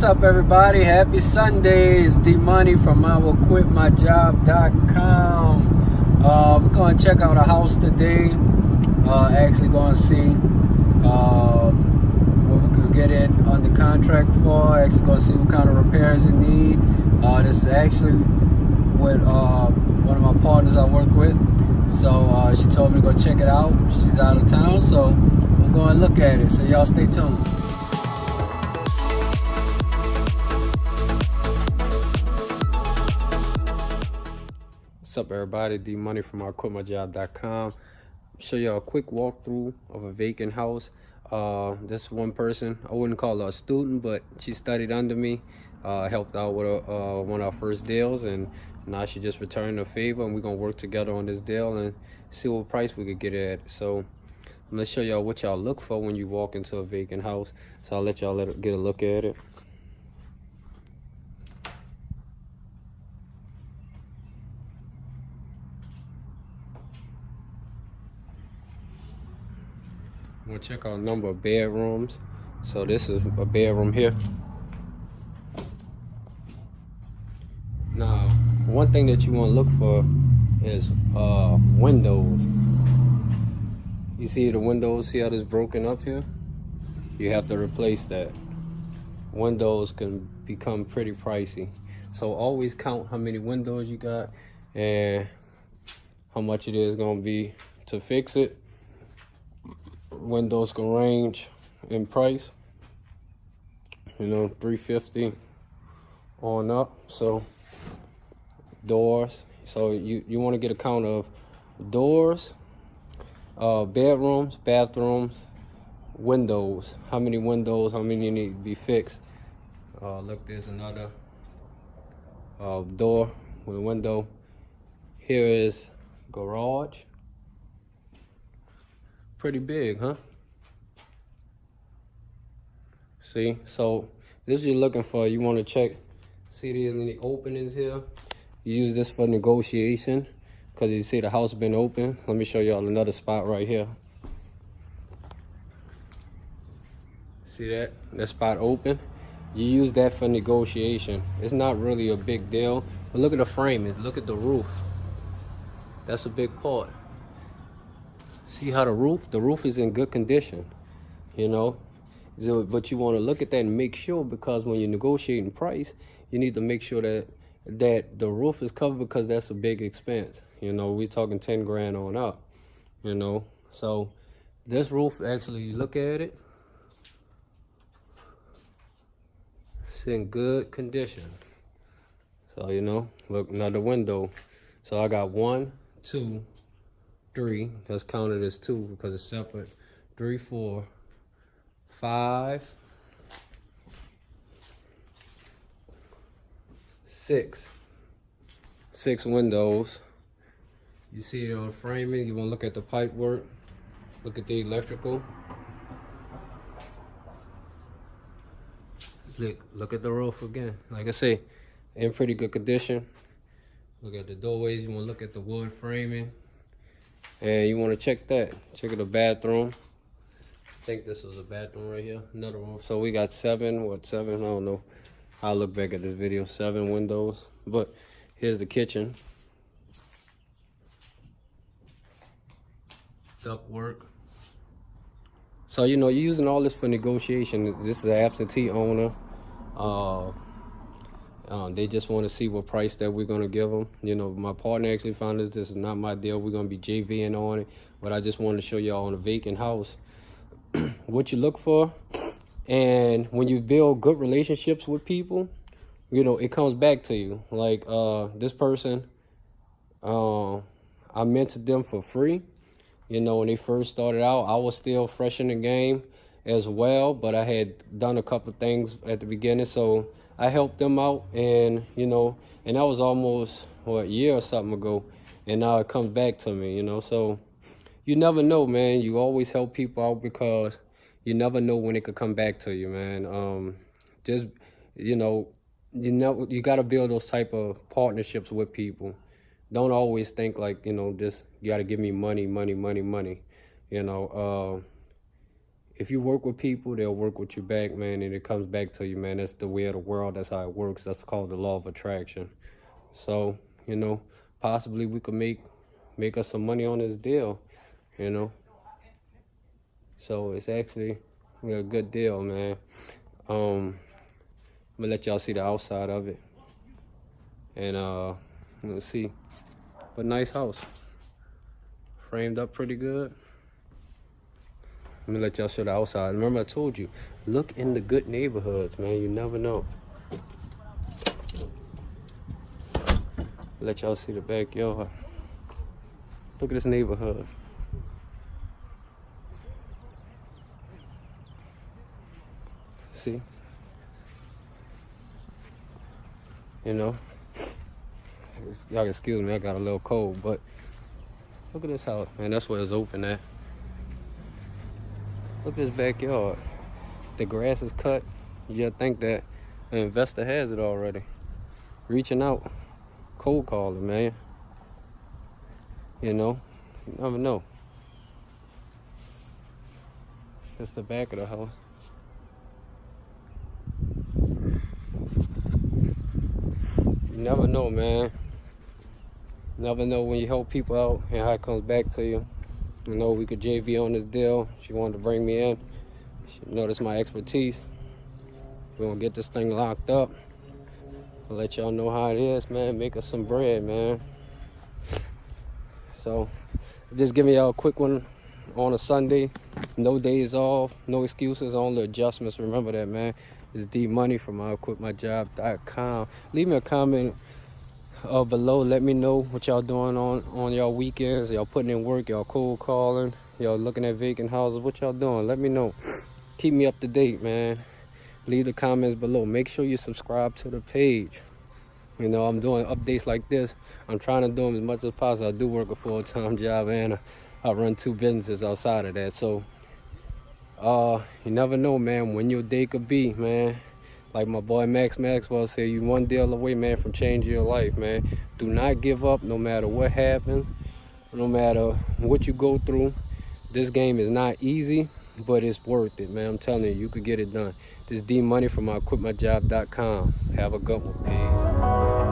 What's up, everybody? Happy Sunday. It's D-Money from IWillQuitMyJob.com. We're going to check out a house today. Actually going to see what we could get it under contract for. Actually going to see what kind of repairs it need. This is actually with one of my partners I work with. So she told me to go check it out. She's out of town, so we're going to look at it. So y'all stay tuned. What's up, everybody? D-Money from IWillQuitMyJob.com. Show y'all a quick walkthrough of a vacant house. This one person, I wouldn't call her a student, but she studied under me, helped out with one of our first deals, and now she just returned a favor, and we're gonna work together on this deal and see what price we could get it at. So I'm gonna show y'all what y'all look for when you walk into a vacant house. So I'll let y'all get a look at it. We'll check out a number of bedrooms. So this is a bedroom here. Now, one thing that you want to look for is windows. You see the windows, see how this broken up here? You have to replace that. Windows can become pretty pricey. So always count how many windows you got and how much it is going to be to fix it. Windows can range in price, you know, $350 on up. So doors, so you want to get a count of doors, bedrooms, bathrooms, windows. How many windows, how many need to be fixed. Look, there's another door with a window. Here is garage. Pretty big, huh? See, so this you're looking for. You want to check, see there's any openings here. You use this for negotiation because you see the house been open. Let me show y'all another spot right here. See that? That spot open. You use that for negotiation. It's not really a big deal, but look at the framing. Look at the roof. That's a big part. See how the roof is in good condition, you know. So, but you want to look at that and make sure, because when you're negotiating price, you need to make sure that the roof is covered, because that's a big expense. You know, we're talking 10 grand on up, you know. So this roof, actually, you look at it, it's in good condition. So, you know, look, another window. So I got 1, 2, 3, that's counted as 2 because it's separate. 3, 4, 5, 6 windows. You see it on the framing. You want to look at the pipe work, look at the electrical. Look at the roof again. Like I say, in pretty good condition. Look at the doorways. You want to look at the wood framing. And you want to check that. Check the bathroom. I think this is a bathroom right here. Another one. So we got 7. What, 7? I don't know. I'll look back at this video. 7 windows. But here's the kitchen. Duct work. So, you know, you're using all this for negotiation. This is an absentee owner. They just want to see what price that we're going to give them. You know, my partner actually found this. This is not my deal. We're going to be JVing on it. But I just wanted to show y'all on a vacant house what you look for. And when you build good relationships with people, you know, it comes back to you. Like this person, I mentored them for free. You know, when they first started out, I was still fresh in the game as well. But I had done a couple things at the beginning. So I helped them out, and you know, and that was almost a year or something ago, and now it comes back to me, you know. So you never know, man. You always help people out because you never know when it could come back to you, man. Just, you know, you got to build those type of partnerships with people. Don't always think like, you know, just you got to give me money. You know, if you work with people, they'll work with you back, man, and it comes back to you, man. That's the way of the world. That's how it works. That's called the law of attraction. So, you know, possibly we could make us some money on this deal, you know. So it's actually a good deal, man. I'm gonna let y'all see the outside of it. And let's see. But nice house. Framed up pretty good. Let me let y'all show the outside. Remember I told you, look in the good neighborhoods, man. You never know. Let y'all see the backyard. Look at this neighborhood. See? You know? Y'all excuse me, I got a little cold, but look at this house, man. That's where it's open at. Look at this backyard. The grass is cut. You'll think that an investor has it already. Reaching out. Cold calling, man. You know? You never know. That's the back of the house. You never know, man. Never know when you help people out and how it comes back to you. You know, we could JV on this deal. She wanted to bring me in. She noticed my expertise. We're gonna get this thing locked up. I'll let y'all know how it is, man. Make us some bread, man. So, just giving y'all a quick one on a Sunday. No days off, no excuses, only adjustments. Remember that, man. It's D Money from IQuitMyJob.com. Leave me a comment below. Let me know what y'all doing on y'all weekends. Y'all putting in work, y'all cold calling, y'all looking at vacant houses. What y'all doing? Let me know. Keep me up to date, man. Leave the comments below. Make sure you subscribe to the page. You know, I'm doing updates like this. I'm trying to do them as much as possible. I do work a full-time job and I run 2 businesses outside of that. So you never know, man, when your day could be, man. Like my boy Max Maxwell said, you one deal away, man, from changing your life, man. Do not give up no matter what happens, no matter what you go through. This game is not easy, but it's worth it, man. I'm telling you, you could get it done. This D Money from IQuitMyJob.com. Have a good one. Peace.